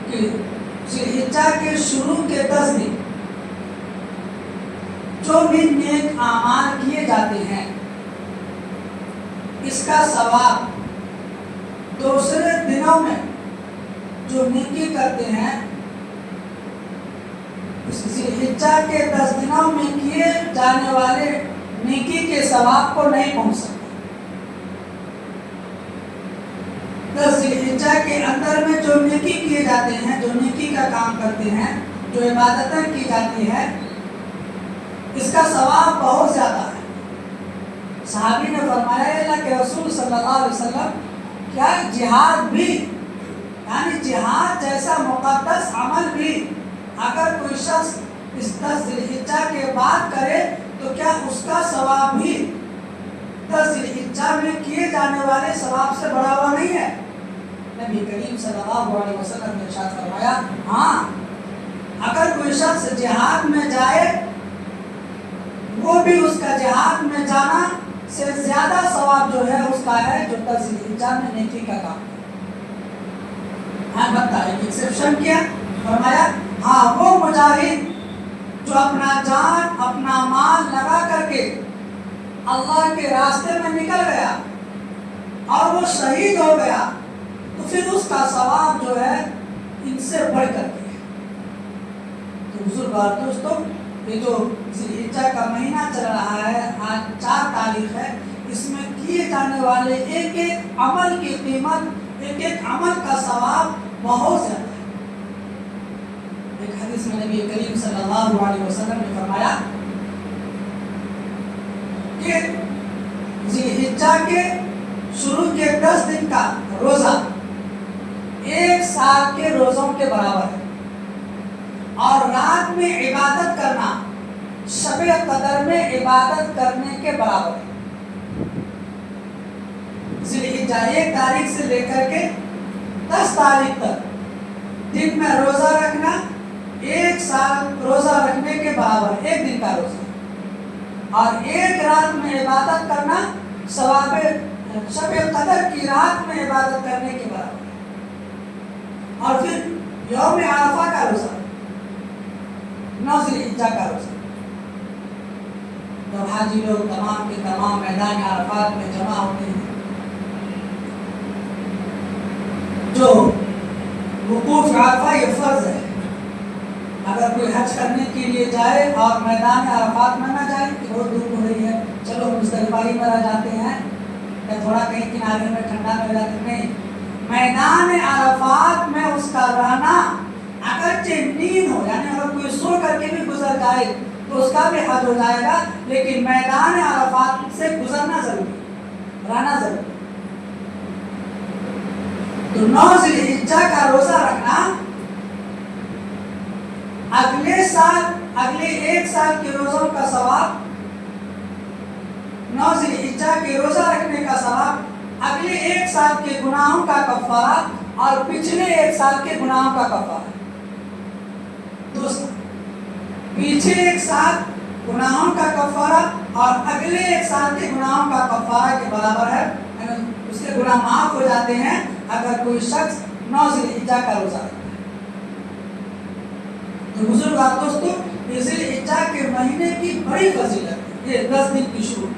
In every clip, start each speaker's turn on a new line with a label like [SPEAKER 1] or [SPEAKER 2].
[SPEAKER 1] کہ ذوالحجہ کے شروع کے 10 دن جو بھی نیک اعمال کیے جاتے ہیں اس کا ثواب دوسرے دنوں میں جو نیکی کرتے ہیں ذوالحجہ کے 10 دنوں میں کیے جانے والے نیکی کے ثواب کو نہیں پہنچ سکتے۔ 10 ذوالحجہ کے اندر میں جو نیکی کیے جاتے ہیں، جو نیکی کا کام کرتے ہیں، جو عبادتیں کی جاتی ہیں، اس کا ثواب بہت زیادہ ہے۔ صحابی نے فرمایا اللہ کے رسول صلی اللہ علیہ وسلم کیا جہاد بھی، یعنی جہاد جیسا مقدس عمل بھی اگر کوئی شخص اس 10 ذوالحجہ کے بعد کرے تو کیا اس کا ثواب بھی 10 ذوالحجہ میں کیے جانے والے ثواب سے بڑا ہوا نہیں ہے؟ نبی کریم صلی اللہ علیہ وسلم نے ارشاد فرمایا ہاں، اگر کوئی شخص جہاد میں جائے وہ بھی اس کا جہاد میں جانا سے زیادہ ثواب جو ہے اس کا ہے جو 10 ذوالحجہ میں نیکی کا کام ہے۔ ہاں بتا ایک ایکسیپشن کیا، فرمایا ہاں وہ مجاہد جو اپنا جان اپنا مال لگا کر کے اللہ کے راستے میں نکل گیا اور وہ شہید ہو گیا تو پھر اس کا ثواب جو ہے ان سے بڑھ کر کے ہے۔ تو بزرگ دوستوں، یہ جو ذوالحجہ کا مہینہ چل رہا ہے، آج 4 تاریخ ہے، اس میں کیے جانے والے ایک ایک عمل کی قیمت، ایک ایک عمل کا ثواب بہت زیادہ ہے۔ ایک حدیث میں نبی کریم صلی اللہ علیہ وسلم نے فرمایا کہ ذوالحجہ کے شروع کے 10 دن کا روزہ 1 سال کے روزوں کے برابر ہے، اور رات میں عبادت کرنا شب قدر میں عبادت کرنے کے برابر ہے۔ ذوالحجہ 1 تاریخ سے لے کر کے 10 تاریخ تک دن میں روزہ رکھنا 1 سال روزہ رکھنے کے برابر، 1 دن کا روزہ، اور 1 رات میں عبادت کرنا ثواب شب قدر کی رات میں عبادت کرنے کے برابر ہے۔ اور پھر یوم عرفہ کا روزہ، 9 ذوالحجہ کا روزہ، جب حاجی لوگ تمام کے تمام میدان عرفات میں جمع ہوتے ہیں، جو وقوف عرفہ یہ فرض ہے، اگر کوئی حج کرنے کے لیے جائے اور میدان عرفات میں نہ جائے کہ بہت دور ہو رہی ہے چلو مزدلفہ ہی میں رہ جاتے ہیں یا تھوڑا کہیں کنارے میں ٹھنڈا میں جاتے، نہیں، میدان عرفات میں اس کا رہنا اگرچہ نیند ہو، یعنی اگر کوئی سو کر کے بھی گزر جائے تو اس کا بھی حج ہو جائے گا، لیکن میدان عرفات سے گزرنا ضروری، رہنا ضروری۔ تو 9 ذوالحجہ کا روزہ رکھنا اگلے سال، اگلے 1 سال کے روزوں کا ثواب، 9 ذوالحجہ کے روزہ رکھنے کا ثواب، اگلے 1 سال کے گناہوں کا کفارہ اور پچھلے 1 سال کے گناہوں کا کفارہ۔ دوستو، پیچھے 1 سال گناہوں کا کفارہ اور اگلے 1 سال کے گناہوں کا کفارہ کے برابر ہے، اس کے گناہ معاف ہو جاتے ہیں اگر کوئی شخص 9 ذوالحجہ کا روزہ رکھتا ہے۔ تو بزرگ دوستو، یہ ذوالحجہ کے مہینے کی بڑی فضیلت ہے، یہ 10 دن کی شروع،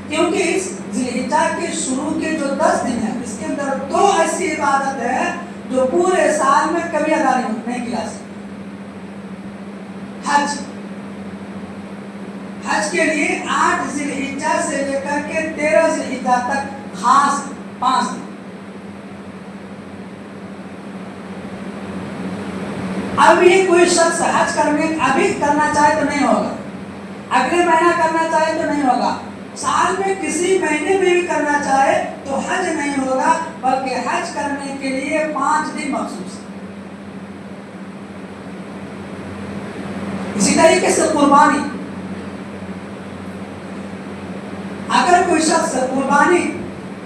[SPEAKER 1] کیونکہ اس ذوالحجہ کے شروع کے جو 10 دن ہیں اس کے اندر 2 ایسی عبادت ہے جو پورے سال میں کبھی ادا نہیں کی جا سکتی۔ حج کے لیے 8 ذوالحجہ سے لے کر کے 13 ذوالحجہ تک خاص 5 دن۔ اب یہ کوئی شخص حج کرنے ابھی کرنا چاہے تو نہیں ہوگا، اگلے مہینہ کرنا چاہے تو نہیں ہوگا، سال میں کسی مہینے میں بھی کرنا چاہے تو حج نہیں ہوگا، بلکہ حج کرنے کے لیے 5 دن مخصوص ہے۔ اسی طریقے سے قربانی، اگر کوئی شخص قربانی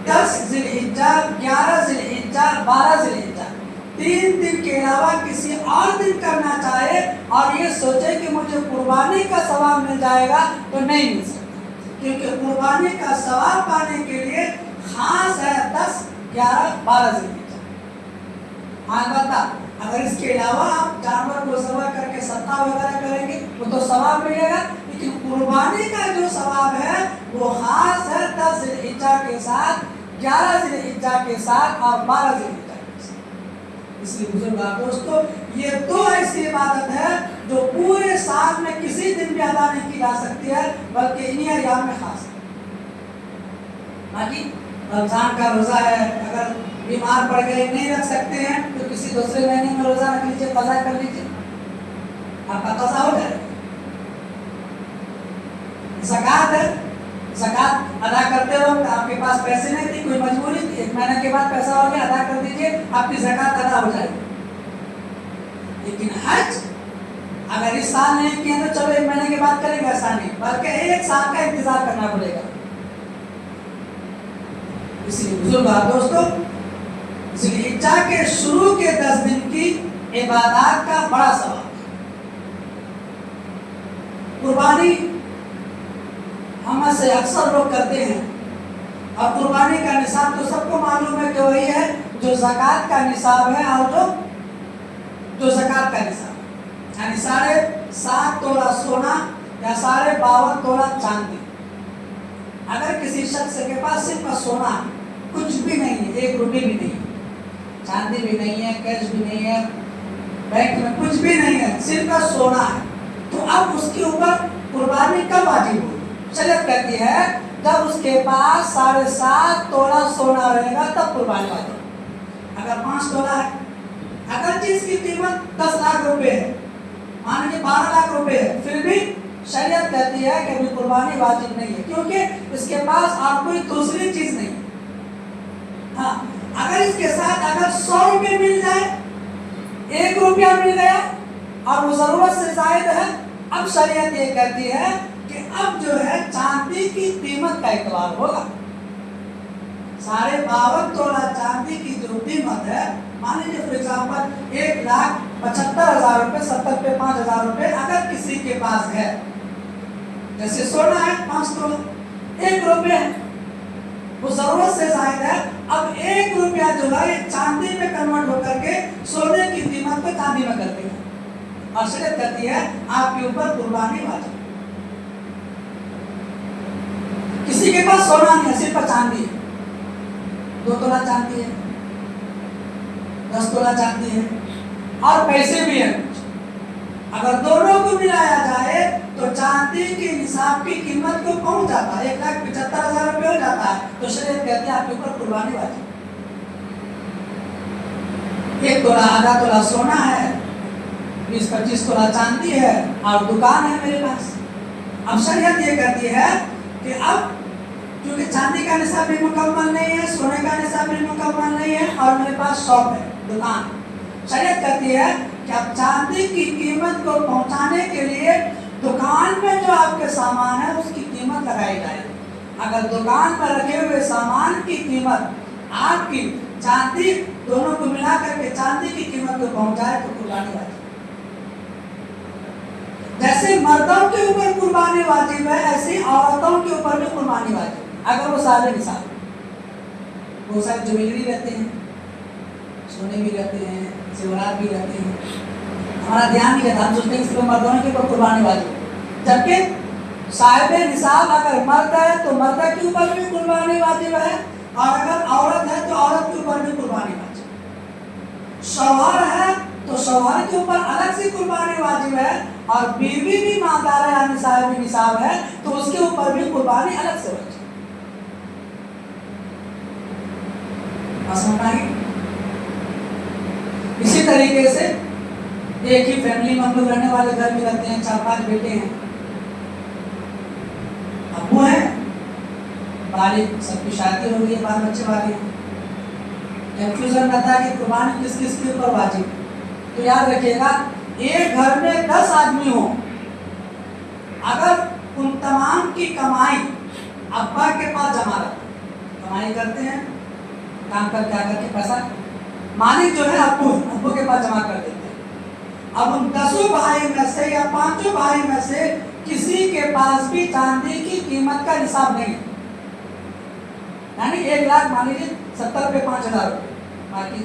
[SPEAKER 1] 10 ذوالحجہ، 11 ذوالحجہ، 12 ذوالحجہ 3 دن کے علاوہ کسی اور دن کرنا چاہے اور یہ سوچے کہ مجھے قربانی کا ثواب مل جائے گا تو نہیں مل سکتا، کیونکہ قربانی کا ثواب پانے کے لیے خاص ہے 10، 11، 12 ذوالحجہ، البتہ اگر اس کے علاوہ آپ جانور کو ذبح کر کے صدقہ وغیرہ کریں گے وہ تو ثواب ملے گا، لیکن قربانی کا جو ثواب ہے وہ خاص ہے 10 ذی الحجہ کے ساتھ، 11 ذی الحجہ کے ساتھ اور 12 ذی الحجہ کے ساتھ۔ اس لیے بزرگاں دوستو، یہ دو ایسی عبادت ہے جو پورے سال میں کسی دن بھی ادا نہیں کی جا سکتی ہے، بلکہ انہی ایام میں خاص ہے۔ باقی رمضان کا روزہ ہے، اگر بیمار پڑ گئے نہیں رکھ سکتے ہیں تو کسی دوسرے مہینے میں روزہ رکھ لیجیے، قضا کر لیجیے، آپ کا قضا ہو جائے۔ زکوٰۃ ہے، زکوٰۃ ادا کرتے وقت آپ کے پاس پیسے نہیں تھے، کوئی مجبوری تھی، 1 مہینے کے بعد پیسہ ہو گیا، ادا کر دیجیے، آپ کی زکوٰۃ ادا ہو جائے گی۔ لیکن حج اگر اس سال نہیں کیے تو چلو 1 مہینے کے بعد کریں گے، ایسا نہیں، بلکہ 1 سال کا انتظار کرنا پڑے گا۔ اس لیے بزرگاں دوستو، ذی الحجہ کے شروع کے 10 دن کی عبادات کا بڑا ثواب ہے۔ قربانی ہم میں سے اکثر لوگ کرتے ہیں، اور قربانی کا نصاب تو سب کو معلوم ہے کہ وہی ہے جو زکوٰۃ کا نصاب ہے، اور جو زکوٰۃ کا نصاب ہے، یعنی 7.5 تولہ سونا یا 52 تولہ چاندی۔ اگر کسی شخص کے پاس صرف سونا ہے، کچھ بھی نہیں ہے، 1 روپے بھی نہیں ہے، چاندی بھی نہیں ہے، کیش بھی نہیں ہے، بینک میں کچھ بھی نہیں ہے، صرف سونا ہے، تو اب اس کے اوپر قربانی کب واجب ہوگی؟ شریعت کہتی ہے جب اس کے پاس 7.5 تولہ سونا رہے گا تب قربانی واجب ہوگی۔ اگر 5 تولہ ہے، اگر جس کی قیمت 10 لاکھ روپے ہے، مان لیجیے 12 لاکھ روپے ہے، پھر بھی شریعت کہتی ہے کہ ابھی قربانی واجب نہیں ہے، کیونکہ اس کے پاس آپ کوئی دوسری چیز نہیں۔ ہاں، اگر اس کے ساتھ اگر 100 روپے مل جائے، 1 روپیہ مل گیا اور وہ ضرورت سے زائد ہے، اب شریعت یہ کہتی ہے کہ اب جو ہے چاندی کی قیمت کا اعتبار ہوگا۔ 52 تولہ چاندی کی جو قیمت ہے، مان لیجیے فور ایگزامپل 1,75,000 روپے، 70 پہ 5,000 روپے اگر کسی کے پاس ہے، جیسے سونا ہے 5 تولہ، 1 روپے ہے، وہ ضرورت سے زائد ہے، اب 1 روپیہ جو ہے چاندی میں کنورٹ ہو کر کے سونے کی قیمت کو چاندی میں کرتے ہیں، اور شریعت کہتی ہے آپ کے اوپر قربانی واجب۔ کسی کے پاس سونا نہیں ہے، صرف چاندی ہے، 2 تولہ چاندی ہے، 10 تولہ چاندی ہے، اور پیسے بھی ہیں، اگر دونوں کو ملایا جائے تو چاندی کی نصاب کی قیمت کو پہنچ جاتا ہے، 1,75,000 روپے ہو جاتا ہے، تو شریعت کہتے ہیں آپ کے اوپر قربانی واجب۔ 1 تولہ آدھا تولہ سونا ہے، 20-25 تولہ چاندی ہے، اور دکان ہے میرے پاس۔ اب شریعت یہ کہتی ہے کہ اب کیونکہ چاندی کا نصاب بھی مکمل نہیں ہے، سونے کا نصاب بھی مکمل نہیں ہے، اور میرے پاس شاپ ہے، دکان، شریعت کہتی ہے کہ اب چاندی کی قیمت کو پہنچانے کے لیے دکان میں جو آپ کے سامان ہے اس کی قیمت لگائی جائے گی۔ اگر دکان میں رکھے ہوئے سامان کی قیمت آپ کی چاندی دونوں کو ملا کر کے چاندی کی قیمت کو پہنچائے تو قربانی واجب۔ جیسے مردوں کے اوپر قربانی واجب ہے، ایسے عورتوں کے اوپر بھی قربانی واجب ہے، اگر وہ صاحب نصاب۔ بہت سارے جویلری رہتے ہیں، سونے بھی رہتے ہیں، زیورات بھی رہتے ہیں، ہمارا دھیان نہیں رہتا، ہم سوچتے ہیں اس پر مردوں کے اوپر قربانی واجب ہے، جبکہ صاحب نصاب اگر مرد ہے تو مرد کے اوپر بھی قربانی واجب ہے، اور اگر عورت ہے تو عورت کے اوپر بھی قربانی واجب ہے۔ شوہر ہے تو شوہر کے اوپر الگ سے قربانی واجب ہے، اور بیوی بھی مالدار ہے یعنی صاحب نصاب ہے تو اس کے اوپر بھی قربانی الگ سے واجب ہے۔ اسی طریقے سے ایک ہی فیملی میں ہم لوگ رہنے والے گھر میں رہتے ہیں، 4-5 بیٹے ہیں، ابو ہیں، بالغ، سب کی شادی ہو گئی ہے، 12 بچے والے ہیں، کنفیوژن رہتا ہے کہ قربانی کس کس کے اوپر واجب ہے۔ تو یاد رکھیے گا، ایک گھر میں 10 آدمی ہوں، اگر ان تمام کی کمائی ابا کے پاس جمع رہتی، کمائی کرتے ہیں، کام کر کے آ کر کے پیسہ مالک جو ہے ابو کے پاس جمع کر دیتے ہیں، اب ان 10 بھائی میں سے یا 5 بھائی میں سے کسی کے پاس بھی چاندی کی قیمت کا نصاب نہیں ہے، یعنی 1 لاکھ مان لیجیے 70 پہ 5,000 روپے، باقی